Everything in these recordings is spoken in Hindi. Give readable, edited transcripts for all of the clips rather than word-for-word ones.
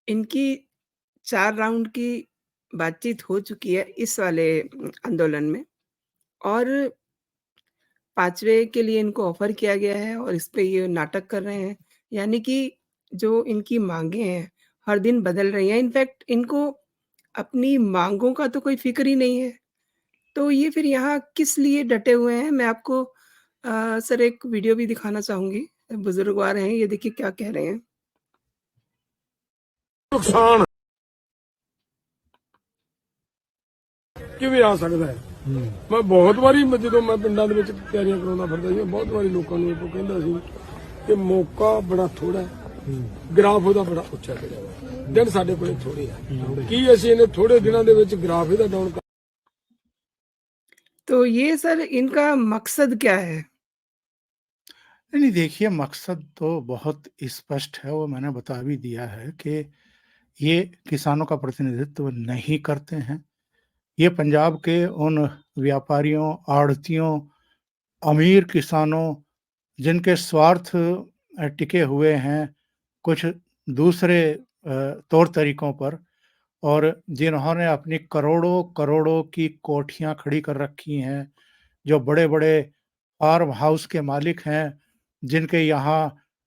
इनकी 4 राउंड की बातचीत हो चुकी है इस वाले आंदोलन में और 5वें के लिए इनको ऑफ़र किया गया है और इस पे ये नाटक कर रहे हैं। यानी कि जो इनकी माँगें हैं, हर दिन बदल रही हैं। इनफैक्ट इनको अपनी माँगों का तो कोई फ़िक्र ही नहीं है। तो ये फिर यहाँ किस लिए डटे हुए हैं? मैं आपको सर एक वीडियो भी दिखाना चाहूँगी। बुज़ुर्गवार हैं, ये देखिए क्या कह रहे हैं। ਨੁਕਸਾਨ ਕਿਵੇਂ ਆ ਸਕਦਾ ਹੈ। ਮੈਂ ਬਹੁਤ ਵਾਰੀ ਜਦੋਂ ਮੈਂ ਪਿੰਡਾਂ ਦੇ ਵਿੱਚ ਤਿਆਰੀਆਂ ਕਰਾਉਂਦਾ ਫਿਰਦਾ ਸੀ ਬਹੁਤ ਵਾਰੀ ਲੋਕਾਂ ਨੂੰ ਇਹ ਕਹਿੰਦਾ ਸੀ ਕਿ ਮੌਕਾ ਬੜਾ ਥੋੜਾ ਹੈ, ਗ੍ਰਾਫ ਉਹਦਾ ਬੜਾ ਉੱਚਾ ਚੜਿਆ ਹੋਇਆ, ਦਿਨ ਸਾਡੇ ਕੋਲੇ ਥੋੜੇ ਆ, ਕੀ ਅਸੀਂ ਇਹਨੇ ਥੋੜੇ ਦਿਨਾਂ ਦੇ ਵਿੱਚ ਗ੍ਰਾਫ ਇਹਦਾ ਡਾਊਨ ਕਰ। तो ये सर इनका मकसद क्या है? नहीं, देखिए मकसद तो बहुत स्पष्ट है, वो मैंने बता भी दिया है कि ये किसानों का प्रतिनिधित्व नहीं करते हैं। ये पंजाब के उन व्यापारियों, आढ़तियों, अमीर किसानों जिनके स्वार्थ टिके हुए हैं कुछ दूसरे तौर तरीकों पर और जिन्होंने अपनी करोड़ों-करोड़ों की कोठियाँ खड़ी कर रखी हैं, जो बड़े-बड़े फार्म हाउस के मालिक हैं, जिनके यहाँ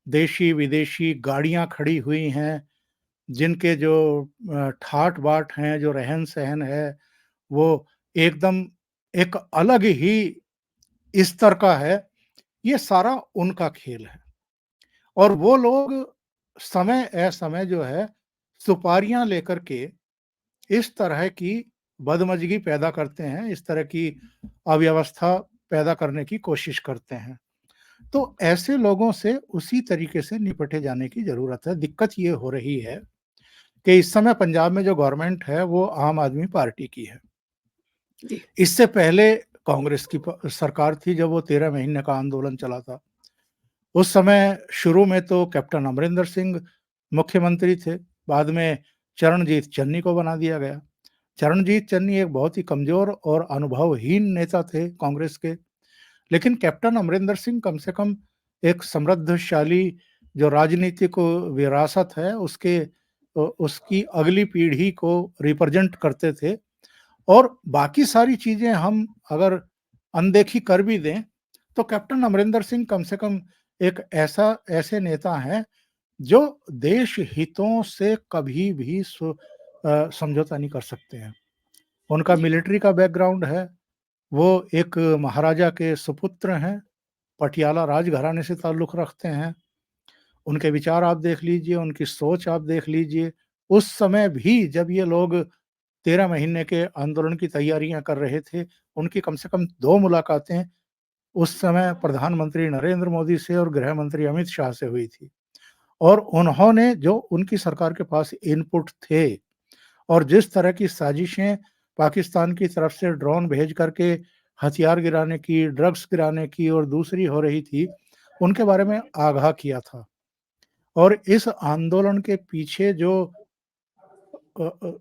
देशी-विदेशी गाड़ियाँ खड़ी हुई हैं, जिनके जो ठाट-बाट हैं, जो रहन-सहन है, वो एकदम एक अलग ही स्तर का है, ये सारा उनका खेल है। और वो लोग समय असमय जो है, सुपारियाँ लेकर के इस तरह की बदमज़गी पैदा करते हैं, इस तरह की अव्यवस्था पैदा करने की कोशिश करते हैं। तो ऐसे लोगों से उसी तरीके से निपटे जाने की ज़रूरत है। दिक्कत ये हो रही है कि इस समय पंजाब में जो गवर्नमेंट है, वो आम आदमी पार्टी की है। जी। इससे पहले कांग्रेस की सरकार थी, जब वो 13 महीने का आंदोलन चला था। उस समय शुरू में तो कैप्टन अमरिंदर सिंह मुख्यमंत्री थे, बाद में चरणजीत चन्नी को बना दिया गया। चरणजीत चन्नी एक बहुत ही कमज़ोर और अनुभवहीन नेता थे कांग्रेस के, लेकिन कैप्टन अमरिंदर सिंह कम से कम एक समृद्धशाली जो राजनीतिक विरासत है, उसकी अगली पीढ़ी को रिप्रेजेंट करते थे और बाकी सारी चीज़ें हम अगर अनदेखी कर भी दें, तो कैप्टन अमरिंदर सिंह कम से कम एक ऐसे नेता हैं, जो देश हितों से कभी भी समझौता नहीं कर सकते हैं। उनका जी। मिलिट्री का बैकग्राउंड है, वो एक महाराजा के सुपुत्र हैं, पटियाला राजघराने से ताल्लुक़ रखते हैं। उनके विचार आप देख लीजिए, उनकी सोच आप देख लीजिए। उस समय भी जब ये लोग 13 महीने के आंदोलन की तैयारियां कर रहे थे, उनकी कम से कम 2 मुलाकातें उस समय प्रधानमंत्री नरेंद्र मोदी से और गृह मंत्री अमित शाह से हुई थी। और उन्होंने जो उनकी सरकार के पास इनपुट थे और जिस तरह की साजिशें पाकिस्तान की तरफ से ड्रोन भेज करके हथियार गिराने की, ड्रग्स गिराने की और दूसरी हो रही थी, उनके बारे में आगाह किया था। और इस आंदोलन के पीछे जो अ अ,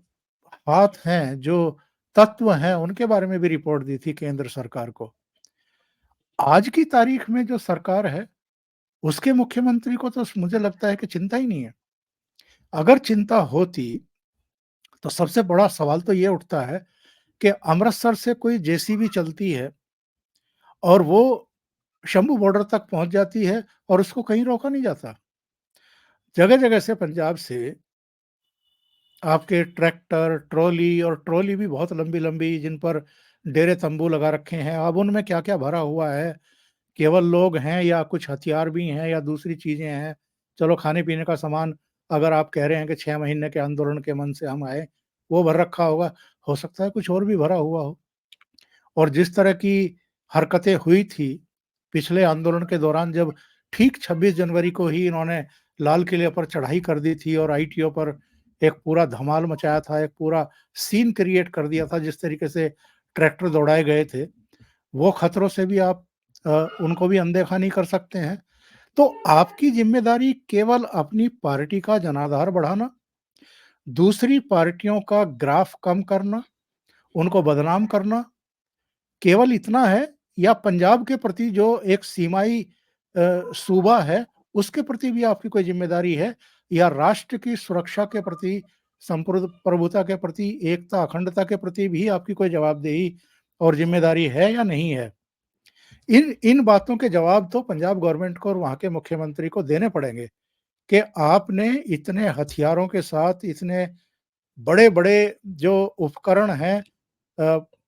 हाथ हैं, जो तत्व हैं, उनके बारे में भी रिपोर्ट दी थी केंद्र सरकार को। आज की तारीख में जो सरकार है, उसके मुख्यमंत्री को तो मुझे लगता है कि चिंता ही नहीं है। अगर चिंता होती, तो सबसे बड़ा सवाल तो ये उठता है कि अमृतसर से कोई जेसीबी चलती है और वो शंभू बॉर्डर तक पहुँच जाती है और उसको कहीं रोका नहीं जाता। जगह-जगह से पंजाब से आपके ट्रैक्टर, ट्रॉली और ट्रॉली भी बहुत लंबी-लंबी जिन पर डेरे तंबू लगा रखे हैं। अब उनमें क्या-क्या भरा हुआ है, केवल लोग हैं या कुछ हथियार भी हैं या दूसरी चीज़ें हैं। चलो खाने-पीने का सामान अगर आप कह रहे हैं कि 6 महीने के आंदोलन के मन से हम आए, वो भर रखा होगा। हो सकता है कुछ और भी भरा हुआ हो। और जिस तरह की हरकतें हुई थी पिछले आंदोलन के दौरान जब ठीक 26 जनवरी को ही इन्होंने लाल किले पर चढ़ाई कर दी थी और आईटीओ पर एक पूरा धमाल मचाया था, एक पूरा सीन क्रिएट कर दिया था, जिस तरीके से ट्रैक्टर दौड़ाए गए थे, वो खतरों से भी आप उनको भी अनदेखा नहीं कर सकते हैं। तो आपकी ज़िम्मेदारी केवल अपनी पार्टी का जनाधार बढ़ाना, दूसरी पार्टियों का ग्राफ कम करना, उनको बदनाम करना, केवल इतना है या पंजाब के प्रति जो एक सीमाई सूबा है, उसके प्रति भी आपकी कोई ज़िम्मेदारी है, या राष्ट्र की सुरक्षा के प्रति, संप्रभुता के प्रति, एकता, अखंडता के प्रति भी आपकी कोई जवाबदेही और जिम्मेदारी है या नहीं है? इन इन बातों के जवाब तो पंजाब गवर्नमेंट को और वहाँ के मुख्यमंत्री को देने पड़ेंगे कि आपने इतने हथियारों के साथ, इतने बड़े-बड़े जो उपकरण हैं,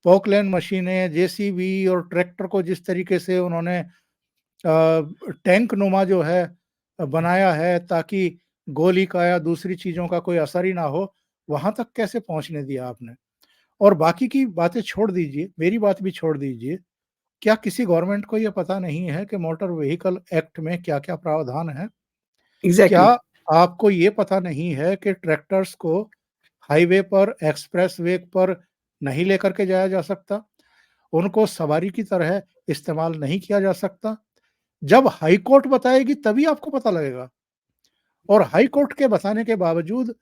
पोकलैन मशीनें, जेसीबी और ट्रैक्टर को जिस तरीके से उन्होंने टैंक नुमा जो है बनाया है ताकि गोली का या दूसरी चीज़ों का कोई असर ही ना हो, वहाँ तक कैसे पहुँचने दिया आपने? और बाकी की बातें छोड़ दीजिए, मेरी बात भी छोड़ दीजिए। क्या किसी गवर्नमेंट को ये पता नहीं है कि मोटर व्हीकल एक्ट में क्या-क्या प्रावधान है? क्या एग्ज़ैक्टली। आपको ये पता नहीं है कि ट्रैक्टर्स को हाईवे पर, एक्सप्रेस वे पर नहीं लेकर के जाया जा सकता? उनको सवारी की तरह इस्तेमाल नहीं किया जा सकता? जब हाई कोर्ट बताएगी तभी आपको पता लगेगा। और हाई कोर्ट के बताने के बावजूद,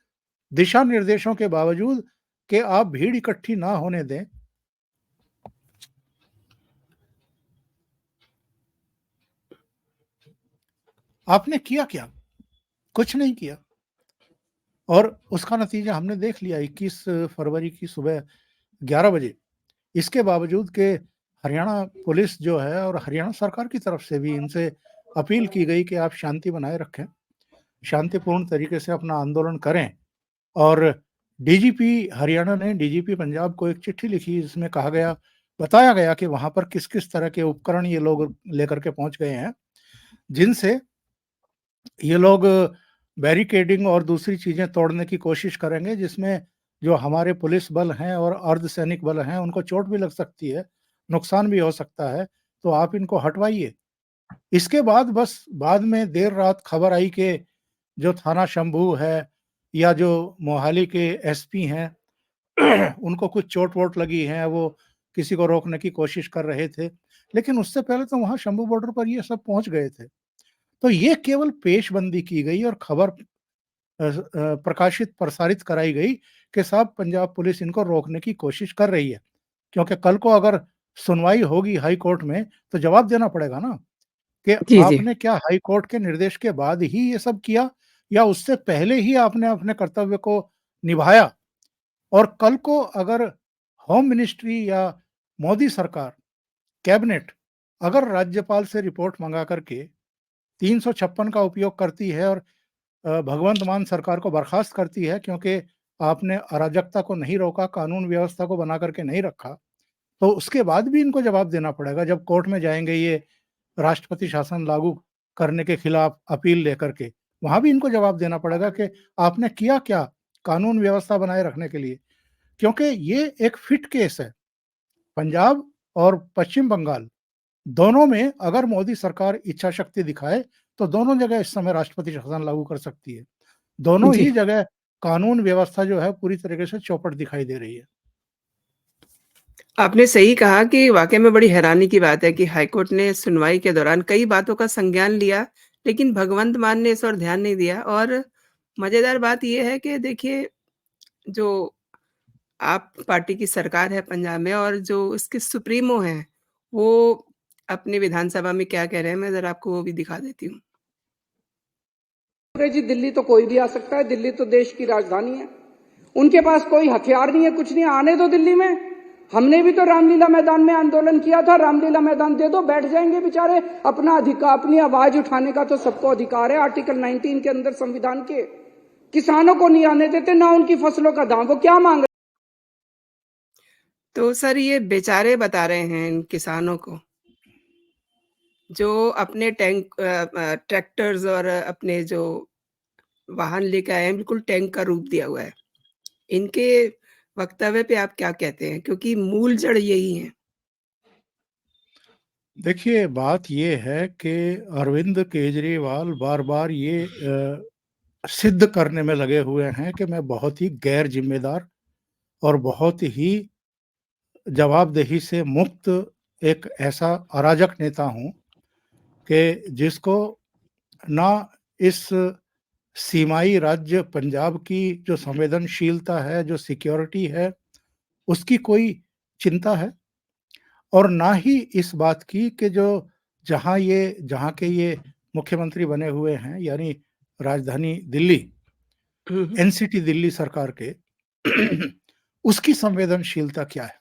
दिशा निर्देशों के बावजूद कि आप भीड़ इकट्ठी ना होने दें, आपने किया क्या? कुछ नहीं किया। और उसका नतीजा हमने देख लिया 21 फरवरी की सुबह 11 बजे। इसके बावजूद कि हरियाणा पुलिस जो है और हरियाणा सरकार की तरफ से भी इनसे अपील की गई कि आप शांति बनाए रखें, शांतिपूर्ण तरीके से अपना आंदोलन करें। और डीजीपी हरियाणा ने डीजीपी पंजाब को एक चिट्ठी लिखी जिसमें कहा गया, बताया गया कि वहाँ पर किस-किस तरह के उपकरण ये लोग लेकर के पहुँच गए हैं, जिनसे ये लोग बैरिकेडिंग और दूसरी चीज़ें तोड़ने की कोशिश करेंगे, जिसमें जो हमारे पुलिस बल हैं और अर्धसैनिक बल हैं, उनको चोट भी लग सकती है, नुकसान भी हो सकता है, तो आप इनको हटवाइए। इसके बाद बस बाद में देर रात खबर आई कि जो थाना शंभू है या जो मोहाली के एसपी हैं, उनको कुछ चोट-वोट लगी है, वो किसी को रोकने की कोशिश कर रहे थे। लेकिन उससे पहले तो वहाँ शंभू बॉर्डर पर ये सब पहुँच गए थे। तो ये केवल पेशबंदी की गई और खबर प्रकाशित प्रसारित कराई गई कि साहब पंजाब पुलिस इनको रोकने की कोशिश कर रही है। क्योंकि कल को अगर सुनवाई होगी हाई कोर्ट में तो जवाब देना पड़ेगा ना कि जी, जी। आपने क्या हाई कोर्ट के निर्देश के बाद ही ये सब किया या उससे पहले ही आपने अपने कर्तव्य को निभाया। और कल को अगर होम मिनिस्ट्री या मोदी सरकार, कैबिनेट अगर राज्यपाल से रिपोर्ट मंगा करके 356 का उपयोग करती है और भगवंत मान सरकार को बर्खास्त करती है क्योंकि आपने अराजकता को नहीं रोका, कानून व्यवस्था को बना करके नहीं रखा, तो उसके बाद भी इनको जवाब देना पड़ेगा। जब कोर्ट में जाएँगे ये राष्ट्रपति शासन लागू करने के खिलाफ अपील लेकर के, वहाँ भी इनको जवाब देना पड़ेगा कि आपने किया क्या कानून व्यवस्था बनाए रखने के लिए? क्योंकि ये एक फिट केस है। पंजाब और पश्चिम बंगाल दोनों में अगर मोदी सरकार इच्छा शक्ति दिखाए, तो दोनों जगह इस समय राष्ट्रपति शासन लागू कर सकती है। दोनों जी। ही जगह कानून व्यवस्था जो है पूरी तरीके से चौपट दिखाई दे रही है। आपने सही कहा कि वाक़ई में बड़ी हैरानी की बात है कि हाईकोर्ट ने सुनवाई के दौरान कई बातों का संज्ञान लिया, लेकिन भगवंत मान ने इस ओर ध्यान नहीं दिया और मज़ेदार बात ये है कि देखिए, जो आप पार्टी की सरकार है पंजाब में और जो उसके सुप्रीमो हैं, वो अपनी विधानसभा में क्या कह रहे हैं, मैं ज़रा आपको वो भी दिखा देती हूँ। अरे जी, दिल्ली तो कोई भी आ सकता है, दिल्ली तो देश की राजधानी है। उनके पास कोई हथियार नहीं है, कुछ नहीं है, आने दो दिल्ली में। हमने भी तो रामलीला मैदान में आंदोलन किया था, रामलीला मैदान दे दो, बैठ जाएंगे बेचारे। अपना अधिकार, अपनी आवाज उठाने का तो सबको अधिकार है आर्टिकल 19 के अंदर संविधान के। किसानों को नहीं आने देते, ना उनकी फसलों का दाम, वो क्या मांग रहे? तो सर ये बेचारे बता रहे हैं इन किसानों को, जो अपने ट्रैक्टर्स और अपने जो वाहन लेके आए हैं, बिल्कुल टैंक का रूप दिया हुआ है। इनके वक्तव्य पे आप क्या कहते हैं? क्योंकि मूल जड़ यही है। देखिए, बात ये है कि अरविंद केजरीवाल बार-बार ये सिद्ध करने में लगे हुए हैं कि मैं बहुत ही गैर ज़िम्मेदार और बहुत ही जवाबदेही से मुक्त एक ऐसा अराजक नेता हूँ कि जिसको ना इस सीमाई राज्य पंजाब की जो संवेदनशीलता है, जो सिक्योरिटी है, उसकी कोई चिंता है और ना ही इस बात की कि जो जहाँ के ये मुख्यमंत्री बने हुए हैं, यानी राजधानी दिल्ली, हुँ, हुँ। एनसीटी दिल्ली सरकार के उसकी संवेदनशीलता क्या है?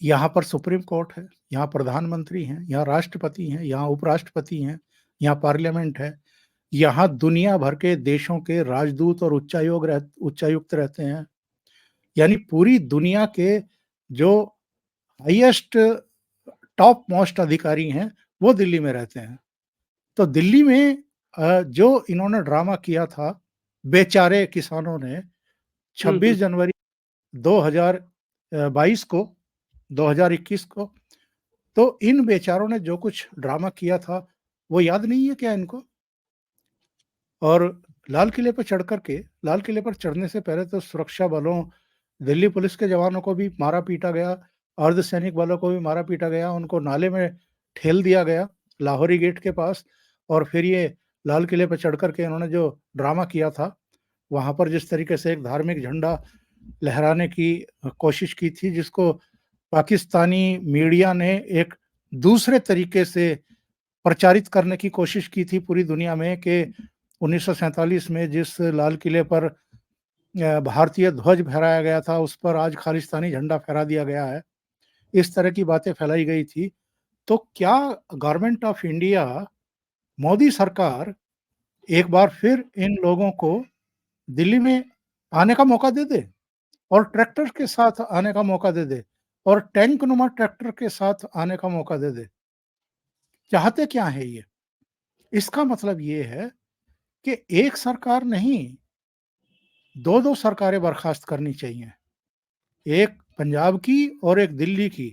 यहाँ पर सुप्रीम कोर्ट है, यहाँ प्रधानमंत्री हैं, यहाँ राष्ट्रपति हैं, यहाँ उपराष्ट्रपति हैं, यहाँ पार्लियामेंट है, यहाँ दुनिया भर के देशों के राजदूत और उच्चायुक्त रहते हैं। यानी पूरी दुनिया के जो हाईएस्ट टॉप मोस्ट अधिकारी हैं, वो दिल्ली में रहते हैं। तो दिल्ली में जो इन्होंने ड्रामा किया था, बेचारे किसानों ने हुँ, 26 हुँ। जनवरी 2022 को 2021 को, तो इन बेचारों ने जो कुछ ड्रामा किया था, वो याद नहीं है क्या इनको? और लाल किले पर चढ़ने से पहले तो सुरक्षा बलों, दिल्ली पुलिस के जवानों को भी मारा-पीटा गया, अर्धसैनिक बलों को भी मारा-पीटा गया, उनको नाले में ठेल दिया गया, लाहौरी गेट के पास। और फिर ये लाल किले पे चढ़ कर के इन्होंने जो ड्रामा किया था, वहाँ पर जिस तरीके से एक धार्मिक झंडा लहराने की कोशिश की थी, जिसको पाकिस्तानी मीडिया ने एक दूसरे तरीके से प्रचारित करने की कोशिश की थी पूरी दुनिया में कि 1947 में जिस लाल किले पर भारतीय ध्वज फहराया गया था, उस पर आज खालिस्तानी झंडा फहरा दिया गया है। इस तरह की बातें फैलाई गई थी। तो क्या गवर्नमेंट ऑफ इंडिया, मोदी सरकार एक बार फिर इन लोगों को दिल्ली में आने का मौका दे दे और ट्रैक्टर के साथ आने का मौका दे दे और टैंक नुमा ट्रैक्टर के साथ आने का मौका दे दे? चाहते क्या है ये? इसका मतलब ये है कि एक सरकार नहीं, 2-2 सरकारें बर्खास्त करनी चाहिए। एक पंजाब की और एक दिल्ली की।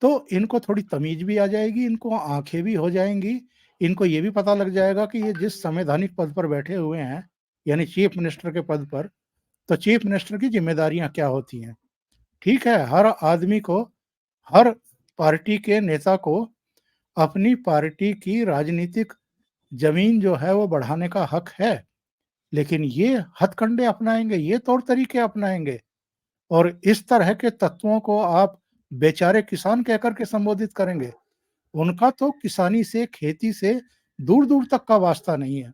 तो इनको थोड़ी तमीज़ भी आ जाएगी, इनको आँखें भी हो जाएँगी, इनको ये भी पता लग जाएगा कि ये जिस संवैधानिक पद पर बैठे हुए हैं, यानी चीफ मिनिस्टर के पद पर, तो चीफ मिनिस्टर की ज़िम्मेदारियाँ क्या होती हैं। ठीक है, हर आदमी को, हर पार्टी के नेता को अपनी पार्टी की राजनीतिक ज़मीन जो है वो बढ़ाने का हक है, लेकिन ये हथकंडे अपनाएँगे, ये तौर-तरीके अपनाएँगे और इस तरह के तत्वों को आप बेचारे किसान कहकर के संबोधित करेंगे। उनका तो किसानी से, खेती से दूर-दूर तक का वास्ता नहीं है।